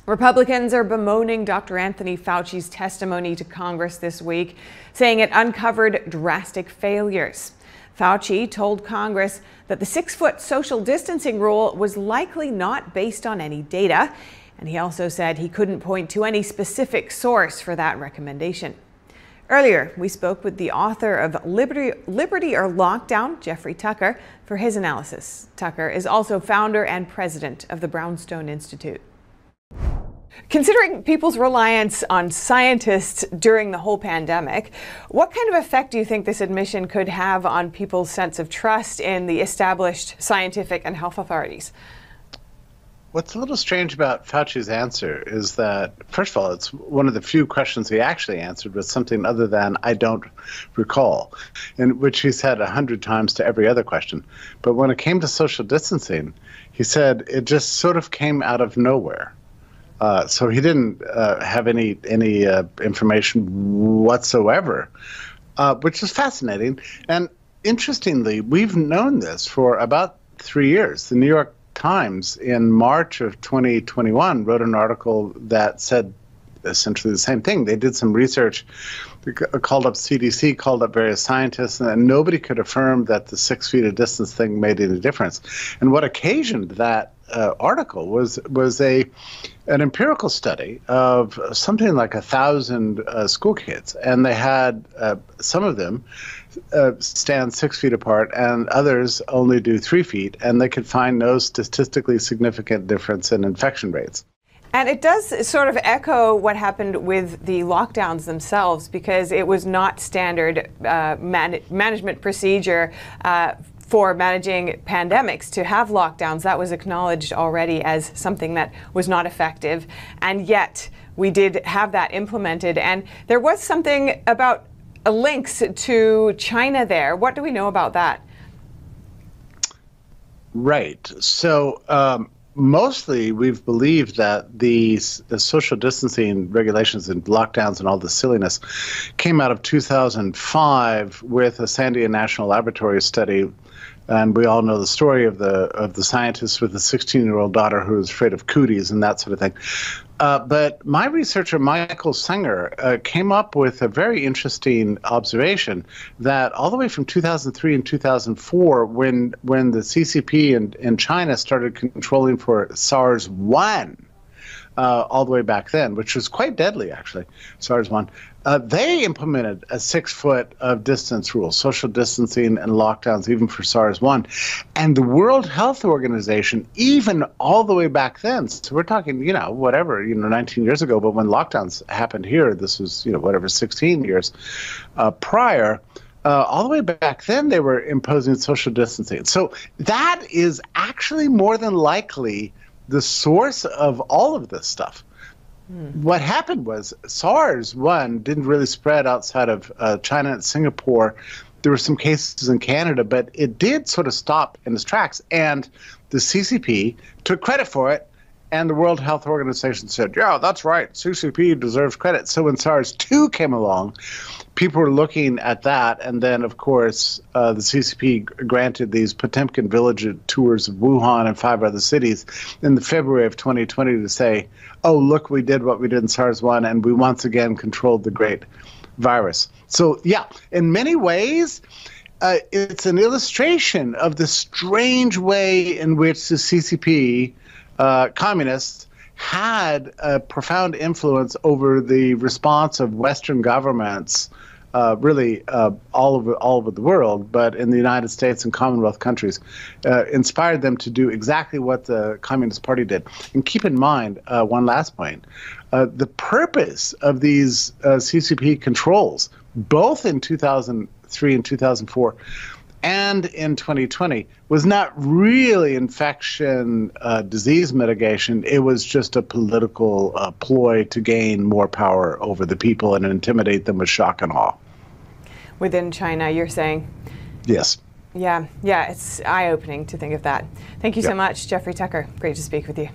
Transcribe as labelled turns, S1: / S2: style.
S1: Republicans are bemoaning Dr. Anthony Fauci's testimony to Congress this week, saying it uncovered drastic failures. Fauci told Congress that the 6-foot social distancing rule was likely not based on any data, and he also said he couldn't point to any specific source for that recommendation. Earlier, we spoke with the author of Liberty or Lockdown, Jeffrey Taaker, for his analysis. Taaker is also founder and president of the Brownstone Institute. Considering people's reliance on scientists during the whole pandemic, what kind of effect do you think this admission could have on people's sense of trust in the established scientific and health authorities?
S2: What's a little strange about Fauci's answer is that, first of all, it's one of the few questions he actually answered with something other than "I don't recall," in which he said 100 times to every other question. But when it came to social distancing, he said it just sort of came out of nowhere. So he didn't have any information whatsoever, which is fascinating. And interestingly, we've known this for about 3 years. The New York Times in March of 2021 wrote an article that said essentially the same thing. They did some research, called up CDC, called up various scientists, and nobody could affirm that the 6 feet of distance thing made any difference. And what occasioned that article was an empirical study of something like 1,000 school kids, and they had some of them stand 6 feet apart and others only do 3 feet, and they could find no statistically significant difference in infection rates.
S1: And it does sort of echo what happened with the lockdowns themselves, because it was not standard management procedure for managing pandemics to have lockdowns. That was acknowledged already as something that was not effective, and yet we did have that implemented. And there was something about links to China there. What do we know about that?
S2: Right. So mostly we've believed that the social distancing regulations and lockdowns and all the silliness came out of 2005 with a Sandia National Laboratory study. And we all know the story of the scientist with a 16-year-old daughter who was afraid of cooties and that sort of thing. But my researcher, Michael Singer, came up with a very interesting observation that all the way from 2003 and 2004, when the CCP in China started controlling for SARS-1, all the way back then, which was quite deadly, actually, SARS-1, they implemented a 6 foot of distance rule, social distancing and lockdowns, even for SARS-1. And the World Health Organization, even all the way back then, so we're talking, 19 years ago, but when lockdowns happened here, this was, 16 years prior, all the way back then, they were imposing social distancing. So that is actually more than likely the source of all of this stuff. What happened was SARS-1 didn't really spread outside of China and Singapore. There were some cases in Canada, but it did sort of stop in its tracks. And the CCP took credit for it, and the World Health Organization said, yeah, that's right, CCP deserves credit. So when SARS-2 came along, people were looking at that, and then, of course, the CCP granted these Potemkin village tours of Wuhan and 5 other cities in the February of 2020 to say, oh, look, we did what we did in SARS-1, and we once again controlled the great virus. So, yeah, in many ways, it's an illustration of the strange way in which the CCP, communists, had a profound influence over the response of Western governments, really all over the world, but in the United States and Commonwealth countries, inspired them to do exactly what the Communist Party did. And keep in mind, one last point, the purpose of these CCP controls, both in 2003 and 2004, and in 2020, was not really infection disease mitigation. It was just a political ploy to gain more power over the people and intimidate them with shock and awe.
S1: Within China, you're saying?
S2: Yes.
S1: Yeah, it's eye-opening to think of that. Thank you so much, Jeffrey Taaker. Great to speak with you.